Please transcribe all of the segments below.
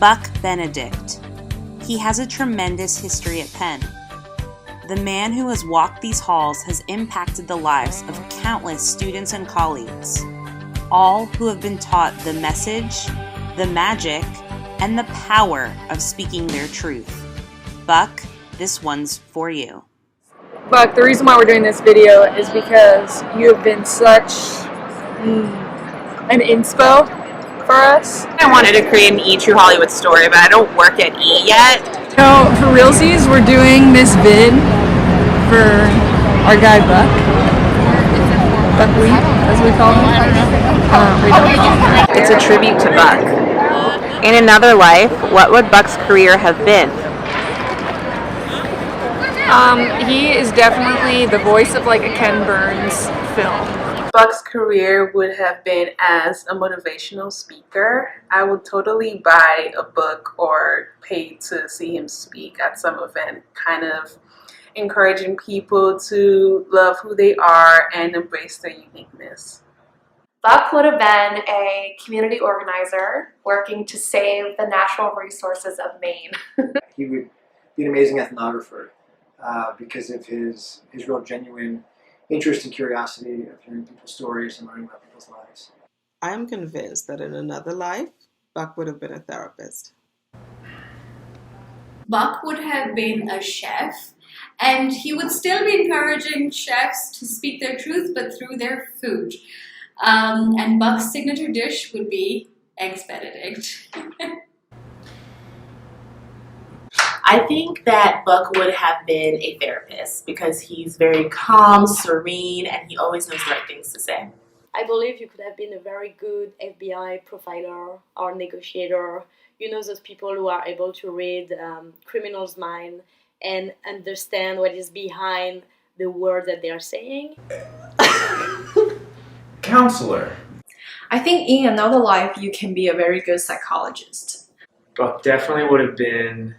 Buck Benedict. He has a tremendous history at Penn. The man who has walked these halls has impacted the lives of countless students and colleagues, all who have been taught the message, the magic, and the power of speaking their truth. Buck, this one's for you. Buck, the reason why we're doing this video is because you have been such an inspo for us. I wanted to create an E! True Hollywood story, but I don't work at E! yet. No, for realsies, we're doing this vid for our guy Buck. Buckwheat, as we call him. It's a tribute to Buck. In another life, what would Buck's career have been? He is definitely the voice of like a Ken Burns film. Buck's career would have been as a motivational speaker. I would totally buy a book or pay to see him speak at some event, kind of encouraging people to love who they are and embrace their uniqueness. Buck would have been a community organizer working to save the natural resources of Maine. He would be an amazing ethnographer because of his real genuine interest and curiosity of hearing people's stories and learning about people's lives. I am convinced that in another life, Buck would have been a therapist. Buck would have been a chef, and he would still be encouraging chefs to speak their truth, but through their food. And Buck's signature dish would be Eggs Benedict. I think that Buck would have been a therapist because he's very calm, serene, and he always knows the right things to say. I believe you could have been a very good FBI profiler or negotiator. You know, those people who are able to read criminals' mind and understand what is behind the word that they are saying. Counselor. I think in another life you can be a very good psychologist. Buck definitely would have been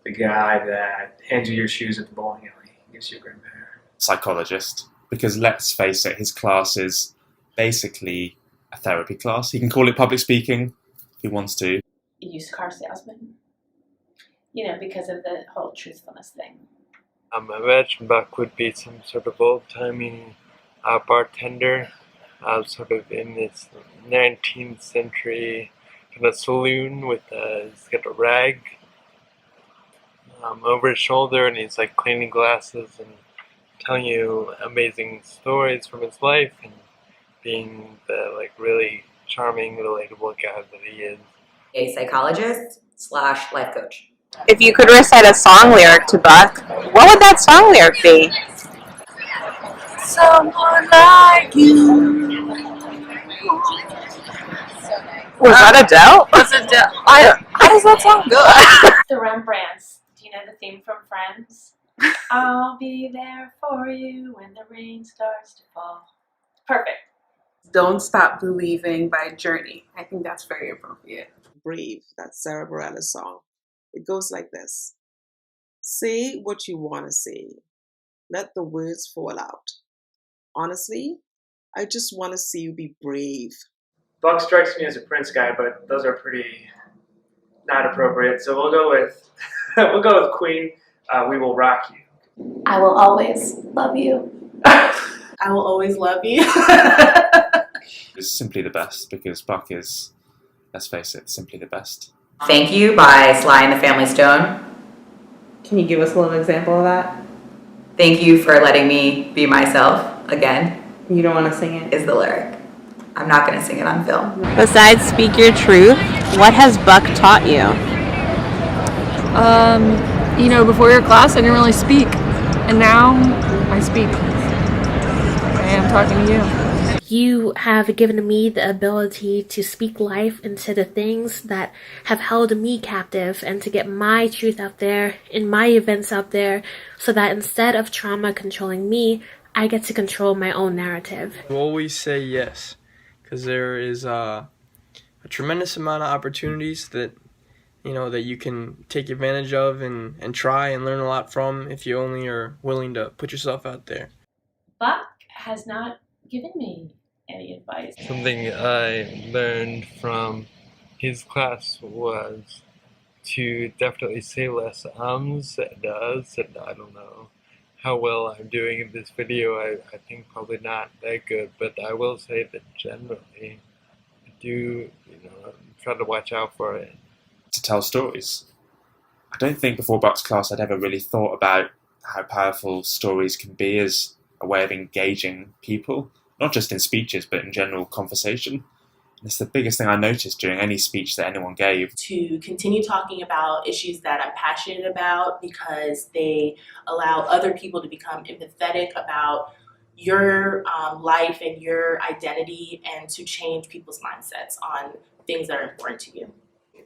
the guy that hands you your shoes at the bowling alley, gives you a grin bear. Psychologist, because let's face it, his class is basically a therapy class. He can call it public speaking if he wants to. Used car salesman, because of the whole truthfulness thing. I imagine Buck would be some sort of old-timey bartender, sort of in this 19th century kind of saloon with he's got a rag over his shoulder, and he's like cleaning glasses and telling you amazing stories from his life and being the like really charming, relatable guy that he is. A psychologist / life coach. If you could recite a song lyric to Buck, what would that song lyric be? Someone like you. Was that Adele? Was Adele? How does that sound good? The Rembrandts. Do you know the theme from Friends? I'll be there for you when the rain starts to fall. Perfect. Don't Stop Believing by Journey. I think that's very appropriate. Brave, that's Sarah Bareilles' song. It goes like this. Say what you want to say. Let the words fall out. Honestly, I just want to see you be brave. Buck strikes me as a Prince guy, but those are pretty not appropriate. So we'll go with Queen. We Will Rock You. I will always love you. I will always love you. It's simply the best because Buck is, let's face it, simply the best. Thank You by Sly and the Family Stone. Can you give us a little example of that? Thank you for letting me be myself again. You don't want to sing it? Is the lyric. I'm not going to sing it on film. Besides Speak Your Truth, what has Buck taught you? Before your class I didn't really speak. And now I speak. I am talking to you. You have given me the ability to speak life into the things that have held me captive and to get my truth out there and my events out there so that instead of trauma controlling me, I get to control my own narrative. Always say yes, because there is a tremendous amount of opportunities that you can take advantage of and try and learn a lot from if you only are willing to put yourself out there. Buck has not given me any advice. Something I learned from his class was to definitely say less ums and uhs, and I don't know how well I'm doing in this video. I think probably not that good, but I will say that generally I do, try to watch out for it. To tell stories. I don't think before Buck's class I'd ever really thought about how powerful stories can be as a way of engaging people, not just in speeches but in general conversation. And it's the biggest thing I noticed during any speech that anyone gave. To continue talking about issues that I'm passionate about because they allow other people to become empathetic about your life and your identity, and to change people's mindsets on things that are important to you.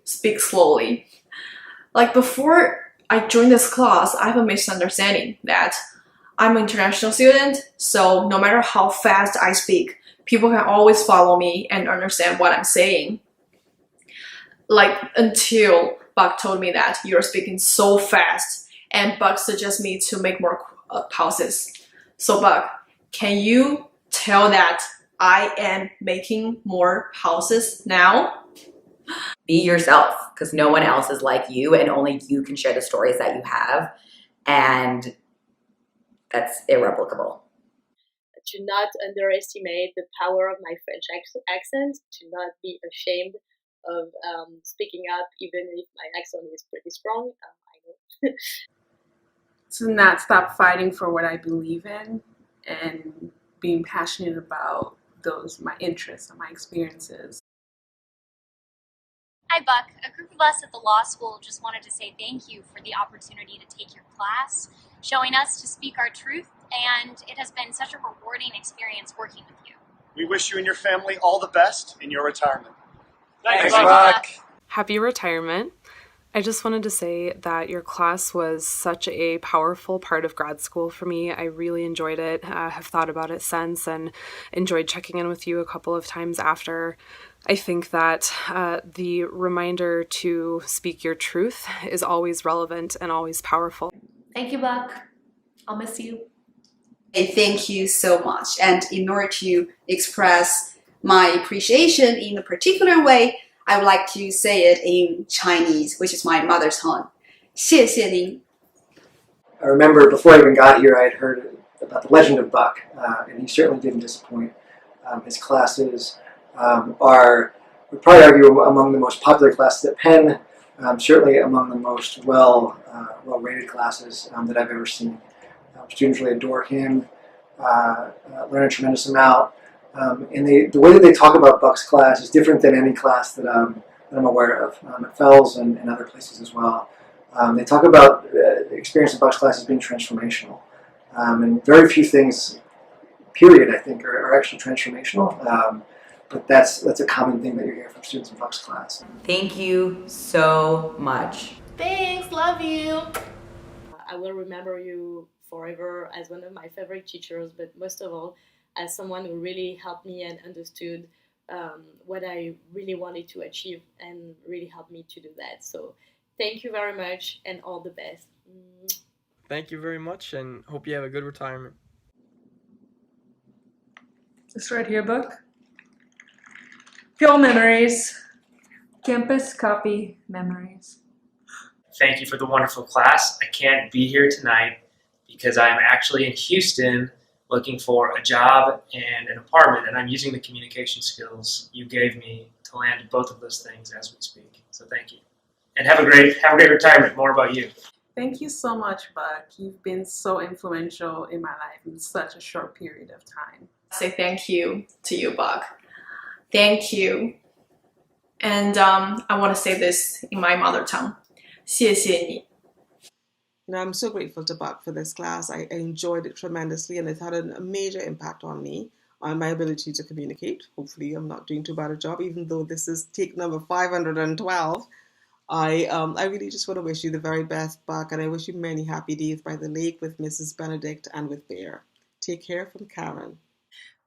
Speak slowly. Like before I joined this class, I have a misunderstanding that I'm an international student, so no matter how fast I speak, people can always follow me and understand what I'm saying. Like until Buck told me that you're speaking so fast, and Buck suggested me to make more pauses. So Buck, can you tell that I am making more pauses now? Be yourself, because no one else is like you, and only you can share the stories that you have, and that's irreplicable. To not underestimate the power of my French accent, to not be ashamed of speaking up, even if my accent is pretty strong. I know. To not stop fighting for what I believe in and being passionate about my interests and my experiences. Hi, Buck. A group of us at the law school just wanted to say thank you for the opportunity to take your class, showing us to speak our truth, and it has been such a rewarding experience working with you. We wish you and your family all the best in your retirement. Thanks, Buck. Happy retirement. I just wanted to say that your class was such a powerful part of grad school for me. I really enjoyed it. I have thought about it since and enjoyed checking in with you a couple of times after. I think that the reminder to speak your truth is always relevant and always powerful. Thank you, Buck. I'll miss you. And thank you so much. And in order to express my appreciation in a particular way, I would like to say it in Chinese, which is my mother tongue. 谢谢您. I remember before I even got here, I had heard about the legend of Buck, and he certainly didn't disappoint. His classes are, would probably argue, among the most popular classes at Penn, certainly among the most well-rated classes that I've ever seen. Students really adore him, learn a tremendous amount, and the way that they talk about Buck's class is different than any class that I'm aware of at Fells and other places as well. They talk about the experience of Buck's class as being transformational, and very few things, period, I think, are actually transformational. But that's a common thing that you hear from students in Buck's class. Thank you so much. Thanks, love you. I will remember you forever as one of my favorite teachers, but most of all, as someone who really helped me and understood what I really wanted to achieve and really helped me to do that. So thank you very much and all the best. Thank you very much and hope you have a good retirement. This right here, Buck. Pure memories. Campus copy memories. Thank you for the wonderful class. I can't be here tonight because I'm actually in Houston looking for a job and an apartment, and I'm using the communication skills you gave me to land both of those things as we speak. So thank you. And have a great retirement. More about you. Thank you so much, Buck. You've been so influential in my life in such a short period of time. Say thank you to you, Buck. Thank you. And I want to say this in my mother tongue. 谢谢你. And I'm so grateful to Buck for this class. I enjoyed it tremendously, and it had a major impact on me, on my ability to communicate. Hopefully I'm not doing too bad a job, even though this is take number 512. I really just want to wish you the very best, Buck, and I wish you many happy days by the lake with Mrs. Benedict and with Bear. Take care from Karen.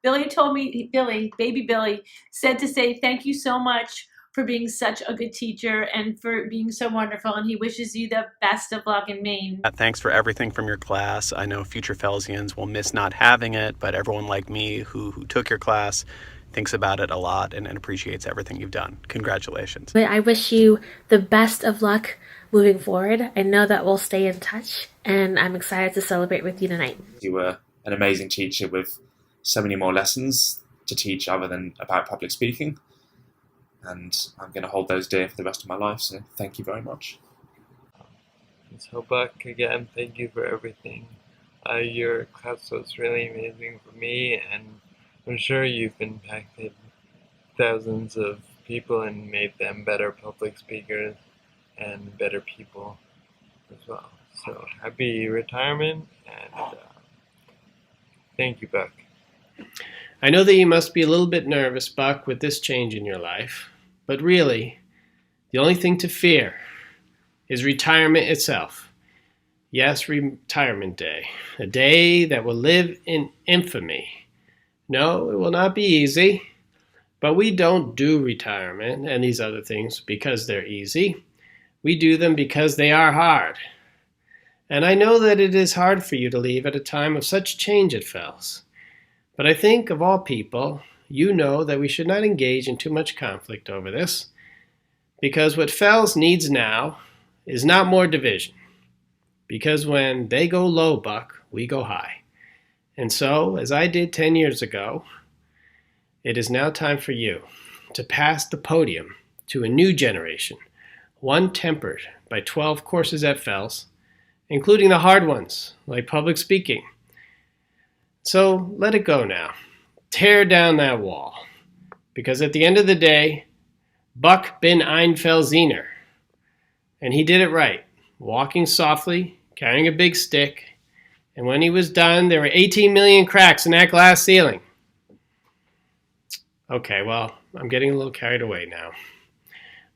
Billy told me, baby Billy, said to say thank you so much for being such a good teacher and for being so wonderful, and he wishes you the best of luck in Maine. Thanks for everything from your class. I know future Fellsians will miss not having it, but everyone like me who took your class thinks about it a lot and appreciates everything you've done. Congratulations. I wish you the best of luck moving forward. I know that we'll stay in touch, and I'm excited to celebrate with you tonight. You were an amazing teacher with so many more lessons to teach other than about public speaking, and I'm going to hold those dear for the rest of my life, so thank you very much. So Buck, again, thank you for everything. Your class was really amazing for me, and I'm sure you've impacted thousands of people and made them better public speakers and better people as well. So happy retirement, and thank you, Buck. I know that you must be a little bit nervous, Buck, with this change in your life, but really, the only thing to fear is retirement itself. Yes, retirement day, a day that will live in infamy. No, it will not be easy, but we don't do retirement and these other things because they're easy. We do them because they are hard. And I know that it is hard for you to leave at a time of such change at Fells. But I think, of all people, you know that we should not engage in too much conflict over this, because what Fells needs now is not more division. Because when they go low, Buck, we go high. And so, as I did 10 years ago, it is now time for you to pass the podium to a new generation, one tempered by 12 courses at Fells, including the hard ones, like public speaking. So let it go now. Tear down that wall. Because at the end of the day, Buck bin ein Felsiner. And he did it right, walking softly, carrying a big stick, and when he was done, there were 18 million cracks in that glass ceiling. Okay, well, I'm getting a little carried away now.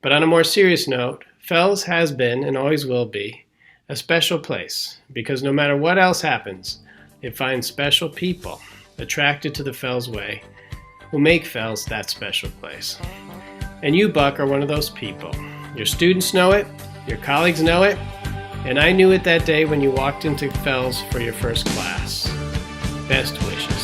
But on a more serious note, Fells has been, and always will be, a special place, because no matter what else happens, it finds special people attracted to the Fells way who make Fells that special place. And you, Buck, are one of those people. Your students know it, your colleagues know it, and I knew it that day when you walked into Fells for your first class. Best wishes.